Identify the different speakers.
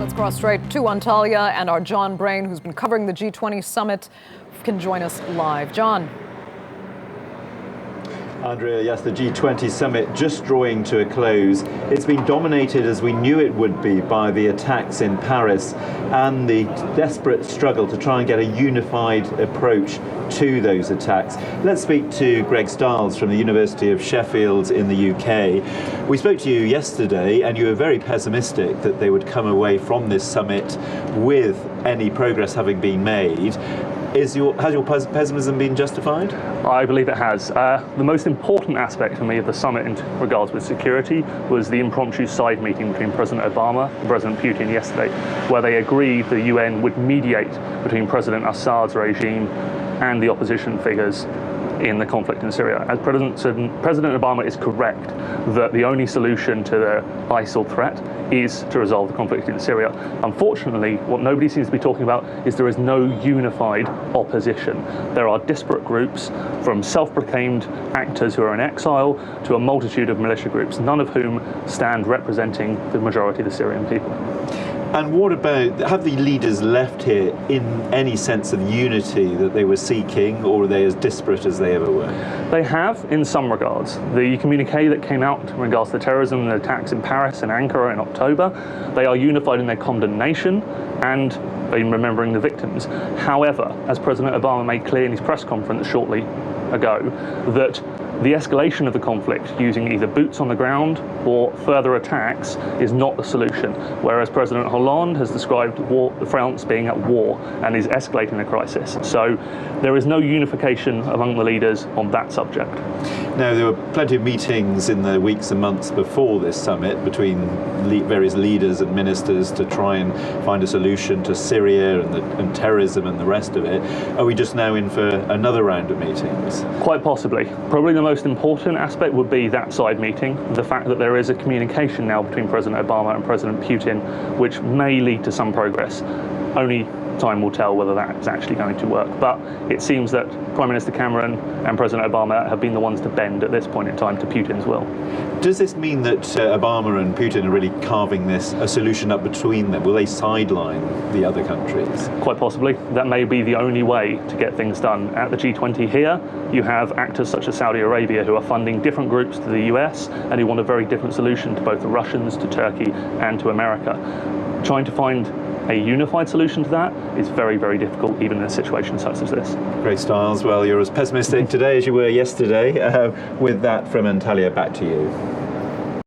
Speaker 1: Let's cross straight to Antalya, and our John Brain, who's been covering the G20 Summit, can join us live. John.
Speaker 2: Andrea, yes, the G20 Summit just drawing to a close. It's been dominated, as we knew it would be, by the attacks in Paris and the desperate struggle to try and get a unified approach to those attacks. Let's speak to Greg Stiles from the University of Sheffield in the UK. We spoke to you yesterday and you were very pessimistic that they would come away from this summit with any progress having been made. Has your pessimism been justified?
Speaker 3: I believe it has. The most important aspect for me of the summit in regards with security was the impromptu side meeting between President Obama and President Putin yesterday, where they agreed the UN would mediate between President Assad's regime and the opposition figures in the conflict in Syria. As President Obama is correct that the only solution to the ISIL threat is to resolve the conflict in Syria. Unfortunately, what nobody seems to be talking about is there is no unified opposition. There are disparate groups, from self-proclaimed actors who are in exile to a multitude of militia groups, none of whom stand representing the majority of the Syrian people.
Speaker 2: And what about, have the leaders left here in any sense of unity that they were seeking, or are they as disparate as they ever were?
Speaker 3: They have, in some regards. The communique that came out in regards to terrorism and the attacks in Paris and Ankara in October, they are unified in their condemnation and in remembering the victims. However, as President Obama made clear in his press conference shortly ago, that the escalation of the conflict using either boots on the ground or further attacks is not the solution, whereas President Hollande has described France being at war and is escalating the crisis. So there is no unification among the leaders on that subject.
Speaker 2: Now, there were plenty of meetings in the weeks and months before this summit between various leaders and ministers to try and find a solution to Syria and terrorism and the rest of it. Are we just now in for another round of meetings?
Speaker 3: Quite possibly. Probably the most important aspect would be that side meeting, the fact that there is a communication now between President Obama and President Putin, which may lead to some progress. Only time will tell whether that is actually going to work. But it seems that Prime Minister Cameron and President Obama have been the ones to bend at this point in time to Putin's will.
Speaker 2: Does this mean that Obama and Putin are really carving a solution up between them? Will they sideline the other countries?
Speaker 3: Quite possibly. That may be the only way to get things done. At the G20 here, you have actors such as Saudi Arabia who are funding different groups to the US and who want a very different solution to both the Russians, to Turkey and to America. Trying to find a unified solution to that is very, very difficult, even in a situation such as this.
Speaker 2: Greg Stiles, well, you're as pessimistic today as you were yesterday. With that from Antalya, back to you.